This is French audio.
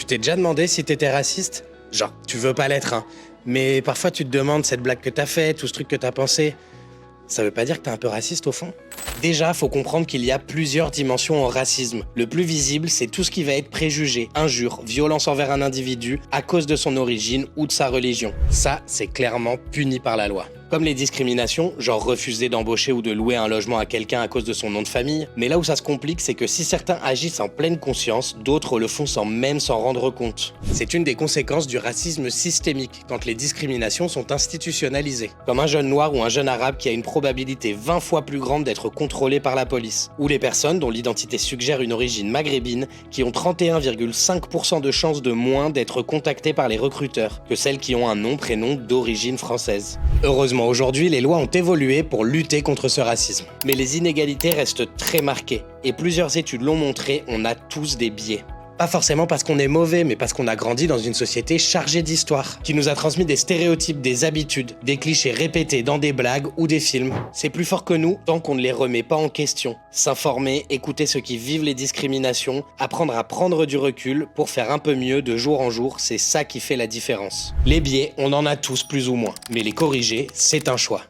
t'es déjà demandé si t'étais raciste? Genre, tu veux pas l'être, hein. Mais parfois tu te demandes cette blague que t'as faite ou ce truc que t'as pensé. Ça veut pas dire que t'es un peu raciste au fond? Déjà, faut comprendre qu'il y a plusieurs dimensions au racisme. Le plus visible, c'est tout ce qui va être préjugé, injure, violence envers un individu à cause de son origine ou de sa religion. Ça, c'est clairement puni par la loi. Comme les discriminations, genre refuser d'embaucher ou de louer un logement à quelqu'un à cause de son nom de famille. Mais là où ça se complique, c'est que si certains agissent en pleine conscience, d'autres le font sans même s'en rendre compte. C'est une des conséquences du racisme systémique, quand les discriminations sont institutionnalisées. Comme un jeune noir ou un jeune arabe qui a une probabilité 20 fois plus grande d'être contrôlé par la police. Ou les personnes dont l'identité suggère une origine maghrébine, qui ont 31,5% de chances de moins d'être contactées par les recruteurs, que celles qui ont un nom-prénom d'origine française. Heureusement, aujourd'hui, les lois ont évolué pour lutter contre ce racisme. Mais les inégalités restent très marquées. Et plusieurs études l'ont montré, on a tous des biais. Pas forcément parce qu'on est mauvais, mais parce qu'on a grandi dans une société chargée d'histoire, qui nous a transmis des stéréotypes, des habitudes, des clichés répétés dans des blagues ou des films. C'est plus fort que nous tant qu'on ne les remet pas en question. S'informer, écouter ceux qui vivent les discriminations, apprendre à prendre du recul pour faire un peu mieux de jour en jour, c'est ça qui fait la différence. Les biais, on en a tous plus ou moins, mais les corriger, c'est un choix.